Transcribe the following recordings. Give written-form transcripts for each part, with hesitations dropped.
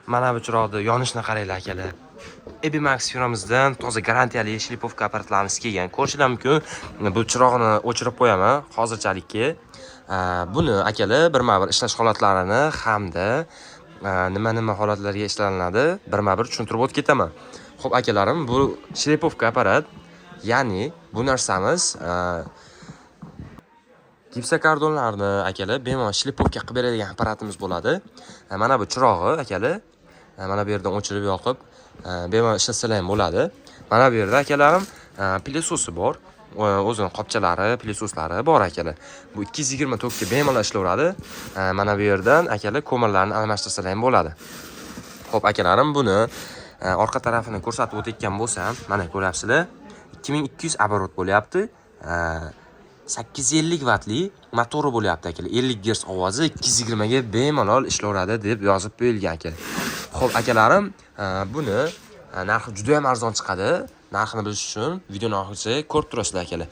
Mana bu chiroqni yonishini qaranglar akalar. Ebimax firmamizdan toza garantiyali shlipovka apparatlarimiz kelgan. Ko'rishingiz mumkin. Bu chiroqni o'chirib qo'yaman hozirchalikka. Buni akalar birma-bir ishlash holatlarini hamda nima holatlarga ishlanadi birma-bir tushuntirib o'tib ketaman. Xo'p akalarim, bu shlipovka apparat, ya'ni bu narsamiz gipsokardonlarni akalar bemalol shlipovka qilib beradigan apparatimiz bo'ladi. Mana bu chirog'i akalar, mana bu yerdan o'chirib yoqib bemalol ishlatsalar ham bo'ladi. Mana bu yerda akalarim pilesosi bor. O'zining qopchalari, pilesoslari bor akalar. Bu 220 tokka bemalol ishlaveradi. Mana bu yerdan akalar ko'mirlarni almashtirsalar ham bo'ladi. Xo'p akalarim, buni orqa tarafini ko'rsatib o'tayotgan bo'lsam, mana ko'ryapsizlar. 2200 оборот bo'lyapti. 850 vatli motori bo'lyapti akalar. 50 Hz ovozi 220 ga bemalol ishlaveradi deb yozib qo'yilgan akalar. Xo'p akalarim, buni narxi juda ham arzon chiqadi. Narxini bilish uchun videoni oxirigacha ko'rib turasizlar akalar.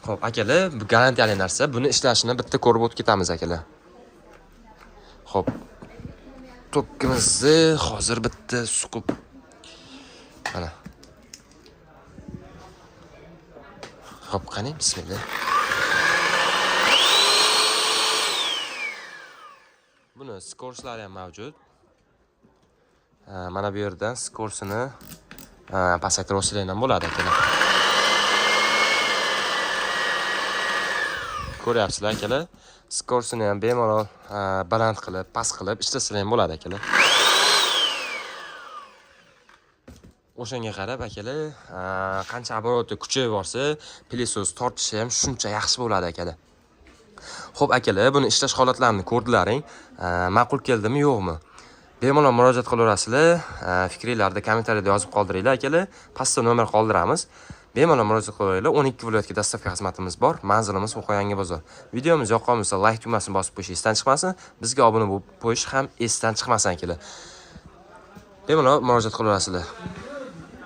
Xo'p akalar, bu garantiyali narsa. Buni ishlashini bitta ko'rib o'tib ketamiz akalar. Xo'p. Tokkimizni hozir bitta suqib mana. Xo'p, qani, bismillah. Buni skorslari ham mavjud. Mana bu yerdan skorsini pasaytirib olsangiz ham bo'ladi akalar. Ko'ryapsizlar akalar, skorsini ham bemalol baland qilib, past qilib ishlatsangiz ham bo'ladi akalar. O'shanga qarab akalar, qancha обороты kuchayib borsa, pilesos tortishi ham shuncha yaxshi bo'ladi akalar. Xo'p akalar, buni ishlash holatlarini ko'rdilaring. Ma'qul keldimi, yo'qmi? Bemalol murojaat qilaverasizlar. Fikringizni kommentariyada yozib qoldiringlar akalar. Pastda nomer qoldiramiz. Bemalol murojaat qilaveringlar. 12 viloyatga dostavka xizmatimiz bor. Manzilimiz Qo'qon bozor. Videomiz yoqqan bo'lsa, like tugmasini bosib qo'yish esdan chiqmasin. Bizga obuna bo'lib qo'yish ham esdan chiqmasin akalar. Bemalol murojaat qilaverasizlar.